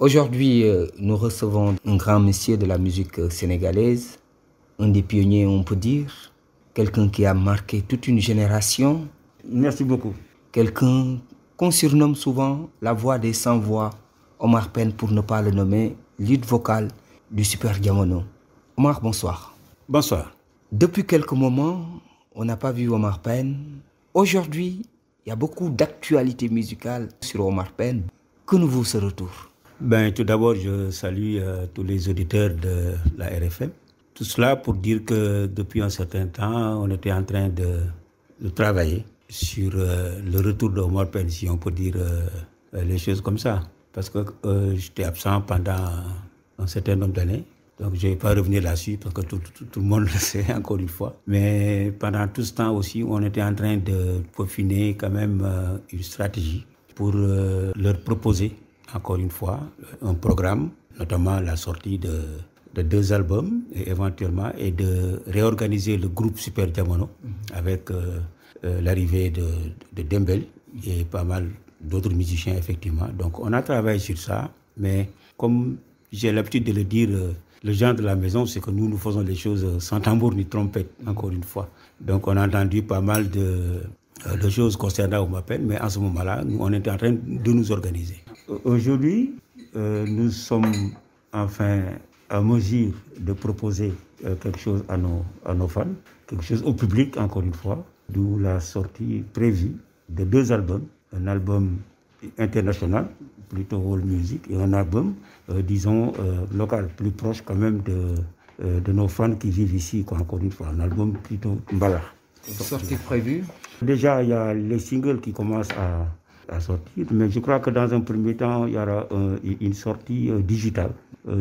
Aujourd'hui, nous recevons un grand monsieur de la musique sénégalaise, un des pionniers, on peut dire, quelqu'un qui a marqué toute une génération. Merci beaucoup. Quelqu'un qu'on surnomme souvent la voix des sans-voix, Omar Pène pour ne pas le nommer, lead vocal du Super Diamono. Omar, bonsoir. Bonsoir. Depuis quelques moments, on n'a pas vu Omar Pène. Aujourd'hui, il y a beaucoup d'actualités musicales sur Omar Pène. Que nous vaut ce retour? Tout d'abord, je salue tous les auditeurs de la RFM. Tout cela pour dire que depuis un certain temps, on était en train de travailler sur le retour d'Omar Pène, si on peut dire les choses comme ça. Parce que j'étais absent pendant un certain nombre d'années. Donc je ne vais pas revenir là-dessus parce que tout le monde le sait encore une fois. Mais pendant tout ce temps aussi, on était en train de peaufiner quand même une stratégie pour leur proposer encore une fois un programme, notamment la sortie de 2 albums et éventuellement et de réorganiser le groupe Super Diamono avec l'arrivée de Dembel et pas mal d'autres musiciens effectivement. Donc on a travaillé sur ça, mais comme j'ai l'habitude de le dire, les gens de la maison, c'est que nous faisons les choses sans tambour ni trompette, encore une fois. Donc on a entendu pas mal de choses concernant Omar Pène, mais en ce moment-là, on est en train de nous organiser. Aujourd'hui, nous sommes enfin à mesure de proposer quelque chose à nos fans, quelque chose au public, encore une fois, d'où la sortie prévue de 2 albums, un album international, plutôt world music, et un album, local, plus proche quand même de nos fans qui vivent ici, quoi, encore une fois, un album plutôt mbala. Sortie prévue? Déjà, il y a les singles qui commencent à sortir, mais je crois que dans un premier temps, il y aura une sortie digitale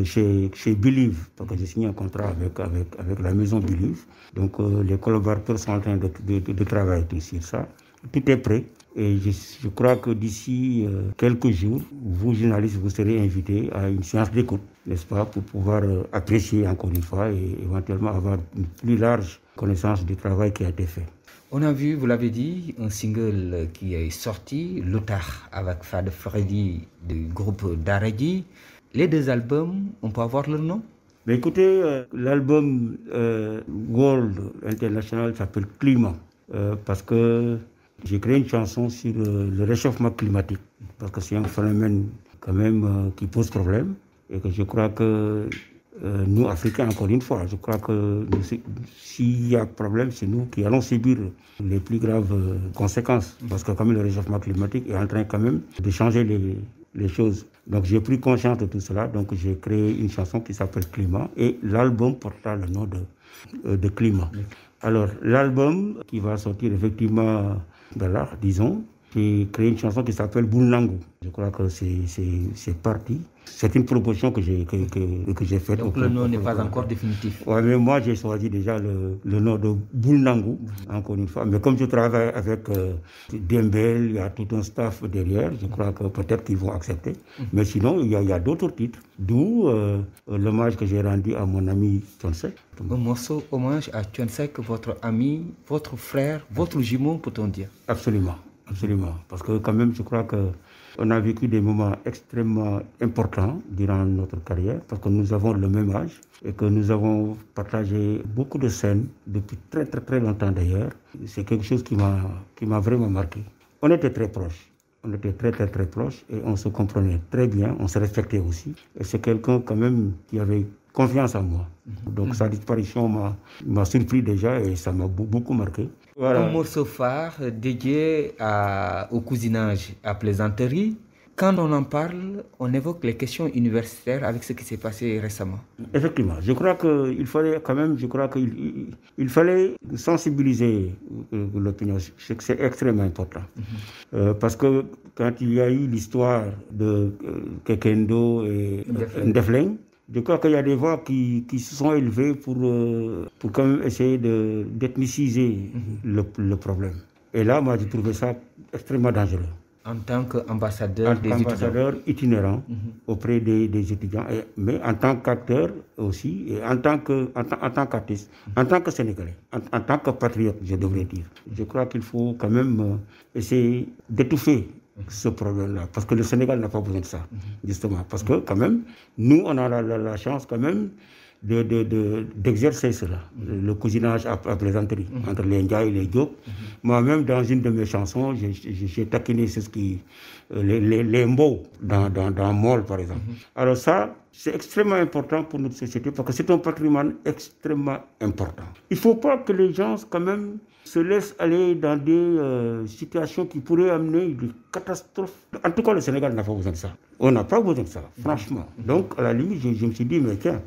chez Believe, parce que j'ai signé un contrat avec la maison Believe. Donc les collaborateurs sont en train de travailler sur ça. Tout est prêt et je crois que d'ici quelques jours, vous journalistes, vous serez invités à une séance d'écoute, n'est-ce pas, pour pouvoir apprécier encore une fois et éventuellement avoir une plus large connaissance du travail qui a été fait. On a vu, vous l'avez dit, un single qui est sorti, Loutard, avec Fad Freddy du groupe Daredi. Les 2 albums, on peut avoir leur nom? Mais écoutez, l'album World International s'appelle Climat, parce que j'ai créé une chanson sur le réchauffement climatique, parce que c'est un phénomène quand même qui pose problème, et que je crois que nous, Africains, encore une fois, je crois que s'il y a problème, c'est nous qui allons subir les plus graves conséquences. Parce que quand même, le réchauffement climatique est en train quand même de changer les choses. Donc j'ai pris conscience de tout cela, donc j'ai créé une chanson qui s'appelle Climat, et l'album portera le nom de Climat. Alors l'album qui va sortir effectivement de là, disons, j'ai créé une chanson qui s'appelle Boulnangou. Je crois que c'est parti. C'est une proposition que j'ai faite. Donc le nom n'est pas encore définitif. Oui, mais moi j'ai choisi déjà le nom de Boulnangou, encore une fois. Mais comme je travaille avec Dembel, il y a tout un staff derrière, je crois que peut-être qu'ils vont accepter. Mais sinon, il y a d'autres titres, d'où l'hommage que j'ai rendu à mon ami Thione. Un morceau hommage à Thione, votre ami, votre frère, votre jumeau, peut-on dire? Absolument. Absolument, parce que quand même, je crois qu'on a vécu des moments extrêmement importants durant notre carrière, parce que nous avons le même âge et que nous avons partagé beaucoup de scènes depuis très très très longtemps d'ailleurs. C'est quelque chose qui m'a vraiment marqué. On était très proches. On était très très très proches et on se comprenait très bien, on se respectait aussi. Et c'est quelqu'un quand même qui avait confiance en moi. Donc sa disparition m'a surpris déjà et ça m'a beaucoup marqué. Voilà. Un morceau phare dédié au cousinage à plaisanterie. Quand on en parle, on évoque les questions universitaires avec ce qui s'est passé récemment. Effectivement, je crois qu'il fallait quand même, il fallait sensibiliser l'opinion. C'est extrêmement important. Parce que quand il y a eu l'histoire de Kekendo et Ndefleng, je crois qu'il y a des voix qui se sont élevées pour quand même essayer d'ethniciser le problème. Et là, moi, j'ai trouvé ça extrêmement dangereux. En tant qu'ambassadeur des ambassadeur itinérant auprès des étudiants, mais en tant qu'acteur aussi, et en tant qu'artiste, en tant que Sénégalais, en tant que patriote, je devrais dire. Je crois qu'il faut quand même essayer d'étouffer ce problème-là. Parce que le Sénégal n'a pas besoin de ça, justement. Parce que quand même, nous, on a la chance quand même d'exercer cela. Le cousinage à plaisanterie entre les Ndiaye et les Diop. Moi-même, dans une de mes chansons, j'ai taquiné les mots dans Mol, par exemple. Alors ça, c'est extrêmement important pour notre société parce que c'est un patrimoine extrêmement important. Il ne faut pas que les gens, quand même, se laissent aller dans des situations qui pourraient amener des catastrophes. En tout cas, le Sénégal n'a pas besoin de ça. On n'a pas besoin de ça, franchement. Donc, à la limite, je me suis dit, mais tiens,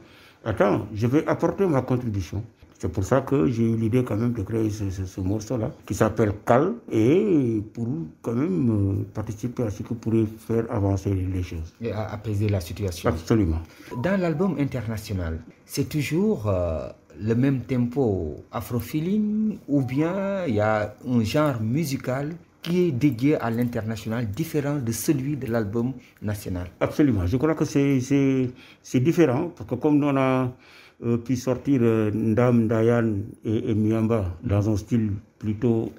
attends, je vais apporter ma contribution. C'est pour ça que j'ai eu l'idée quand même de créer ce morceau-là, qui s'appelle Cal, et pour quand même participer à ce qui pourrait faire avancer les choses. Et à apaiser la situation. Absolument. Dans l'album international, c'est toujours le même tempo afro-feeling, ou bien il y a un genre musical qui est dédié à l'international, différent de celui de l'album national? Absolument. Je crois que c'est différent, parce que comme on a pu sortir Ndam, Dayan et Miamba dans un style plutôt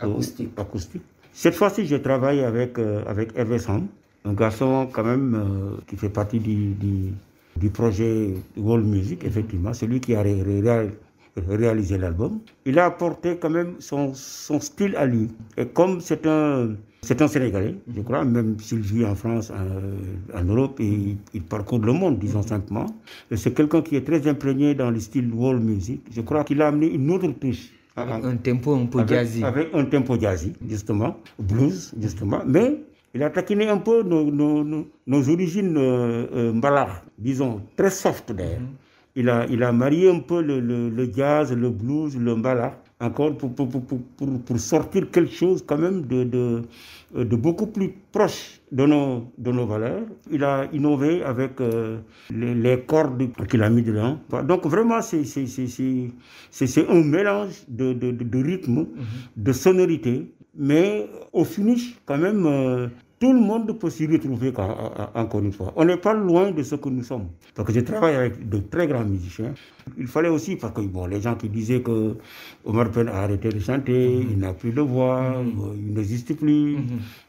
acoustique. Cette fois-ci, j'ai travaillé avec Hervé Sam, un garçon quand même qui fait partie du projet World Music, effectivement, celui qui a réalisé l'album. Il a apporté quand même son style à lui. Et comme c'est un Sénégalais, je crois, même s'il vit en France, en Europe, et il parcourt le monde, disons simplement. Et c'est quelqu'un qui est très imprégné dans le style world music. Je crois qu'il a amené une autre touche. Avec un tempo un peu jazzy. Avec un tempo jazzy, justement, blues, justement. Mais il a taquiné un peu nos origines mbalakh, disons, très soft d'ailleurs. Il a marié un peu le jazz, le blues, le mbala, encore pour sortir quelque chose quand même de beaucoup plus proche de nos valeurs. Il a innové avec les cordes qu'il a mis dedans. Donc vraiment, c'est un mélange de rythme, de sonorité, mais au finish, quand même, tout le monde peut s'y retrouver encore une fois. On n'est pas loin de ce que nous sommes. Parce que je travaille avec de très grands musiciens. Il fallait aussi, parce que les gens qui disaient que Omar Pène a arrêté de chanter, il n'a plus de voix, il n'existe plus.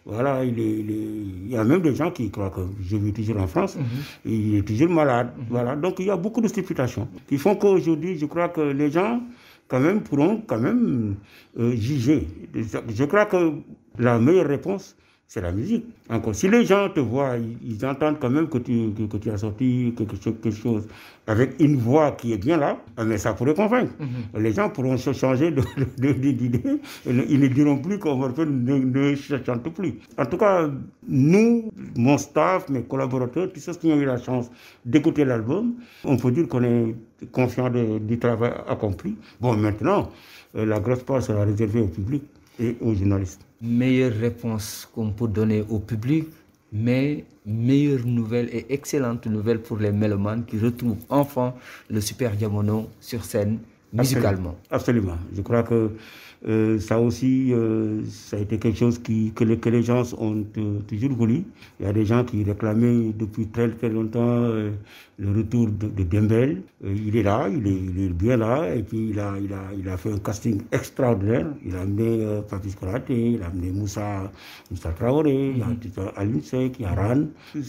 Voilà, il y a même des gens qui croient que je vis toujours en France, il est toujours malade. Voilà, donc il y a beaucoup de stipulations qui font qu'aujourd'hui, je crois que les gens quand même pourront quand même juger. Je crois que la meilleure réponse, c'est la musique. Encore, si les gens te voient, ils entendent quand même que tu as sorti quelque chose avec une voix qui est bien là, mais ça pourrait convaincre. Les gens pourront se changer d'idée. Ils ne diront plus qu'on ne chante plus. En tout cas, nous, mon staff, mes collaborateurs, tous ceux qui ont eu la chance d'écouter l'album, on peut dire qu'on est confiant du travail accompli. Bon, maintenant, la grosse part sera réservée au public et aux journalistes. Meilleure réponse qu'on peut donner au public, mais meilleure nouvelle et excellente nouvelle pour les mélomanes qui retrouvent enfin le Super Diamono sur scène musicalement. Absolument. Je crois que ça aussi, ça a été quelque chose que les gens ont toujours voulu. Il y a des gens qui réclamaient depuis très très longtemps le retour de Dembel. Il est là, il est bien là, et puis il a fait un casting extraordinaire. Il a amené Papis Konaté, il a amené Moussa Traoré, il y a Alioune Seck, il y a Ran.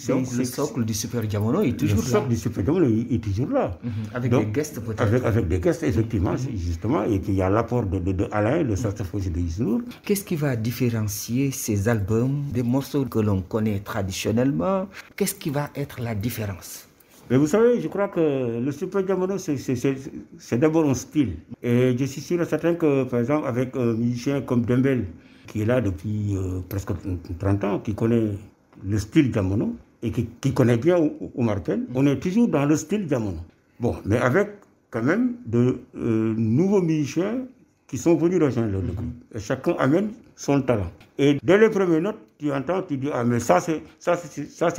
Donc le socle du Super Diamono est toujours là. Le socle du Super Diamono est toujours là. Avec des guests peut-être. Avec des guests, effectivement, justement. Et puis il y a l'apport de Alain, le saxophoniste de Isnour. Qu'est-ce qui va différencier ces albums des morceaux que l'on connaît traditionnellement? Qu'est-ce qui va être la différence? Mais vous savez, je crois que le Super Diamono, c'est d'abord un style. Et je suis sûr et certain que, par exemple, avec un musicien comme Dembel, qui est là depuis presque 30 ans, qui connaît le style Diamono, et qui connaît bien Omar Pène, on est toujours dans le style Diamono. Bon, mais avec quand même de nouveaux musiciens qui sont venus rejoindre le groupe. Et chacun amène son talent. Et dès les premières notes, tu entends, tu dis, ah mais ça c'est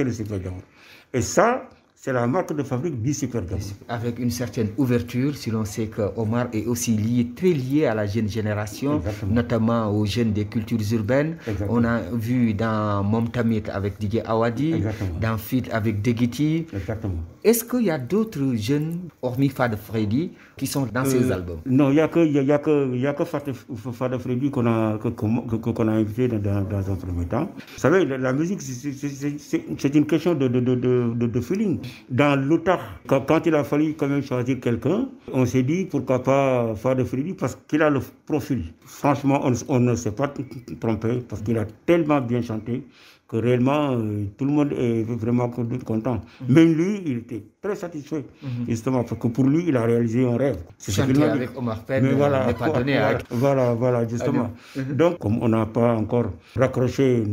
le Super Diamono. Et ça, c'est la marque de fabrique du Super Gabon. Avec une certaine ouverture, si l'on sait que Omar est aussi très lié à la jeune génération, Exactement. notamment aux jeunes des cultures urbaines. Exactement. On a vu dans Mom Tamit avec Didier Awadi, Exactement. dans Fit avec Degiti. Exactement. Est-ce qu'il y a d'autres jeunes, hormis Fada Freddy, qui sont dans ces albums? Non, il n'y a que Fada Freddy qu'on a invité dans un premier temps. Vous savez, la musique, c'est une question de feeling. Dans l'autre, quand il a fallu quand même choisir quelqu'un, on s'est dit pourquoi pas Fada Freddy, parce qu'il a le profil. Franchement, on ne s'est pas trompé, parce qu'il a tellement bien chanté que réellement, tout le monde est vraiment content. Même lui, il était très satisfait, justement, parce que pour lui, il a réalisé un rêve. Chanter avec Omar Pène n'est pas donné à... Voilà, justement. Donc, comme on n'a pas encore raccroché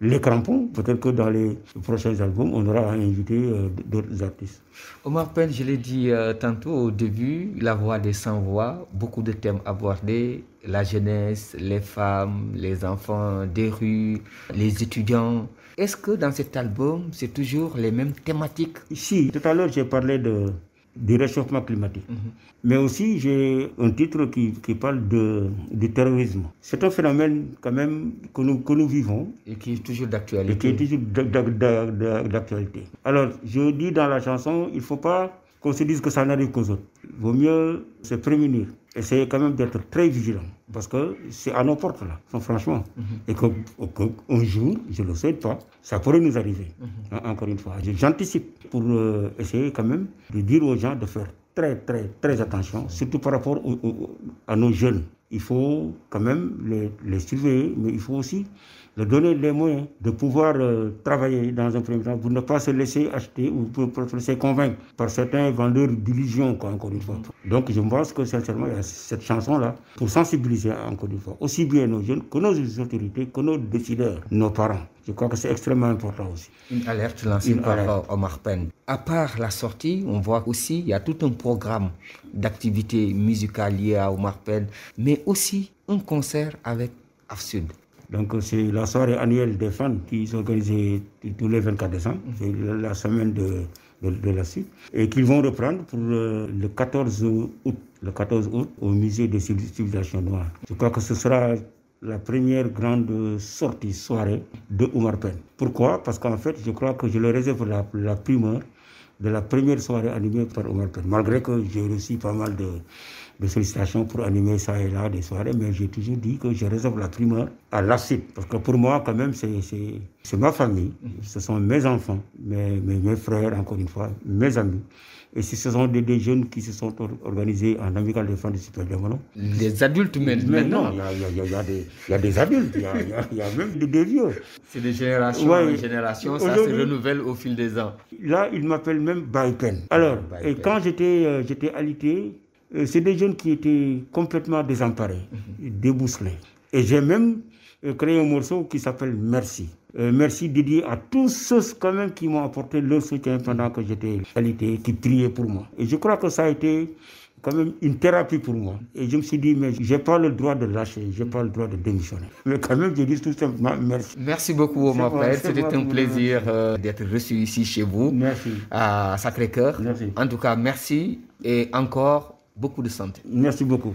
les crampons, peut-être que dans les prochains albums, on aura invité d'autres artistes. Omar Pène, je l'ai dit tantôt au début, la voix des sans-voix, beaucoup de thèmes abordés, la jeunesse, les femmes, les enfants des rues, les étudiants. Est-ce que dans cet album, c'est toujours les mêmes thématiques? Si, tout à l'heure, j'ai parlé du réchauffement climatique. Mais aussi, j'ai un titre qui parle du terrorisme. C'est un phénomène quand même que nous vivons. Et qui est toujours d'actualité. Et qui est toujours d'actualité. Alors, je dis dans la chanson, il ne faut pas qu'on se dise que ça n'arrive qu'aux autres. Il vaut mieux se prémunir. Essayer quand même d'être très vigilant. Parce que c'est à nos portes là, franchement. Et qu'un jour, je ne le souhaite pas, ça pourrait nous arriver. Encore une fois. J'anticipe pour essayer quand même de dire aux gens de faire très attention, surtout par rapport à nos jeunes. Il faut quand même les surveiller, mais il faut aussi leur donner les moyens de pouvoir travailler dans un premier temps pour ne pas se laisser acheter ou pour se laisser convaincre par certains vendeurs d'illusions, encore une fois. Donc je pense que sincèrement, il y a cette chanson-là pour sensibiliser encore une fois, aussi bien nos jeunes que nos autorités, que nos décideurs, nos parents. Je crois que c'est extrêmement important aussi. Une alerte lancée par Omar Pène. À part la sortie, on voit aussi qu'il y a tout un programme d'activités musicales liées à Omar Pène, mais aussi un concert avec Afsud. Donc c'est la soirée annuelle des fans qui s'organise tous les 24 décembre. C'est la semaine de la suite. Et qu'ils vont reprendre pour le 14 août. Le 14 août au musée des civilisations noires. Je crois que ce sera la première grande soirée de Omar Pène. Pourquoi? Parce qu'en fait, je crois que je le réserve la primeur de la première soirée animée par Omar Pène. Malgré que j'ai reçu pas mal de sollicitations pour animer ça et là des soirées, mais j'ai toujours dit que je réserve la primeur à la suite. Parce que pour moi, quand même, c'est ma famille, ce sont mes enfants, mes frères, encore une fois, mes amis. Et si ce sont des jeunes qui se sont organisés en amical des fans du Super Diamono. Les adultes maintenant. Il y a des adultes, il y a même des vieux. C'est de génération en génération, ça se renouvelle au fil des ans. Là, ils m'appellent même Baïpen. Alors, et quand j'étais alité, c'est des jeunes qui étaient complètement désemparés, débousselés. Et j'ai même créé un morceau qui s'appelle Merci. Merci dédié à tous ceux quand même qui m'ont apporté leur soutien pendant que j'étais alité, qui priaient pour moi. Et je crois que ça a été quand même une thérapie pour moi. Et je me suis dit, mais je n'ai pas le droit de lâcher, je n'ai pas le droit de démissionner. Mais quand même, je dis tout simplement merci. Merci beaucoup, Omar Pène. C'était un plaisir d'être reçu ici chez vous, à Sacré-Cœur. En tout cas, merci et encore beaucoup de santé. Merci beaucoup.